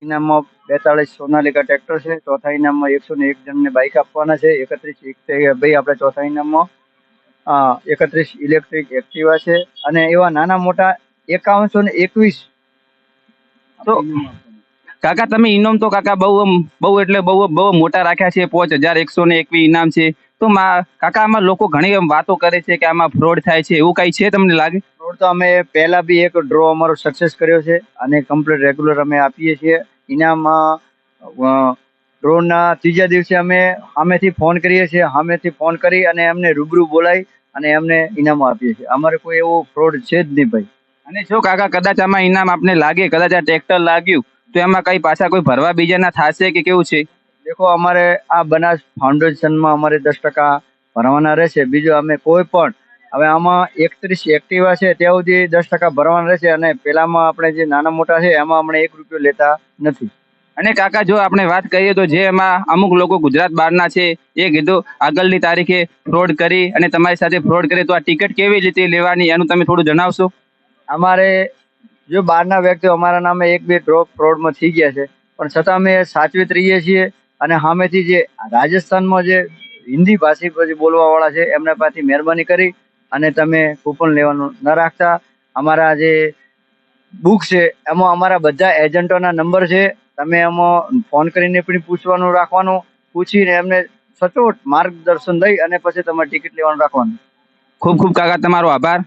ઇનામમાં 42 Sonalika tractor છે, ચોથા ઇનામમાં 101 જણને બાઇક આપવાના છે, 31 ભાઈ આપણે ચોથા ઇનામમાં 31 ઇલેક્ટ્રિક એક્ટિવા છે અને એવા નાના મોટા 5121 તો કાકા તમે ઇનામ તો કાકા બહુ એટલે બહુ મોટા રાખ્યા છે, 5121 ઇનામ છે. તો કાકા આમાં લોકો ઘણી વાતો કરે છે કે આમાં ફ્રોડ થાય છે, એવું કઈ છે તમને લાગે? ફ્રોડ તો અમે પહેલા બી એક ડ્રો અમારો સક્સેસ કર્યો છે અને કમ્પ્લીટ રેગ્યુલર અમે આપીએ છીએ ઇનામ. ડ્રોના ત્રીજા દિવસે અમે સામેથી ફોન કરીએ છીએ, સામેથી ફોન કરી અને એમને રૂબરૂ બોલાવી અને એમને ઇનામો આપીએ છીએ. અમારે કોઈ એવો ફ્રોડ છે જ નહીં ભાઈ. અને જો કાકા કદાચ આમાં ઇનામ આપને લાગે, કદાચ આ ટ્રેક્ટર લાગ્યું તો એમાં કઈ પાછા કોઈ ભરવા બીજાના થશે કે કેવું છે? દેખો, અમારે આ બનાસ ફાઉન્ડેશનમાં અમારે 10% ભરવાના રહેશે. બીજું અમે કોઈ પણ હવે આમાં 31 એક્ટિવા છે ત્યાં સુધી 10% ભરવાના રહેશે અને પેલામાં આપણે જે નાના મોટા છે એમાં આપણે 1 રૂપિયો લેતા નથી. અને કાકા જો આપણે વાત કરીએ તો જે એમાં અમુક લોકો ગુજરાત બહારના છે, એ કીધું આગળની તારીખે ફ્રોડ કરી અને તમારી સાથે ફ્રોડ કરે, તો આ ટિકિટ કેવી રીતે લેવાની એનું તમે થોડું જણાવશો? અમારે જો બહારના વ્યક્તિઓ અમારા નામે 1-2 ડ્રોપ ફ્રોડમાં થઈ ગયા છે, પણ છતાં અમે સાચવીત રહીએ છીએ અને સામેથી જે રાજસ્થાનમાં જે હિન્દી ભાષી પછી બોલવા વાળા છે એમના પાસેથી મહેરબાની કરી અને તમે કૂપન લેવાનું ન રાખતા. અમારા જે બુક છે એમાં અમારા બધા એજન્ટોના નંબર છે, તમે એમાં ફોન કરીને પણ પૂછવાનું રાખવાનું, પૂછીને એમને સચોટ માર્ગદર્શન દઈ અને પછી તમારે ટિકિટ લેવાનું રાખવાનું. ખૂબ ખૂબ કાકા તમારો આભાર.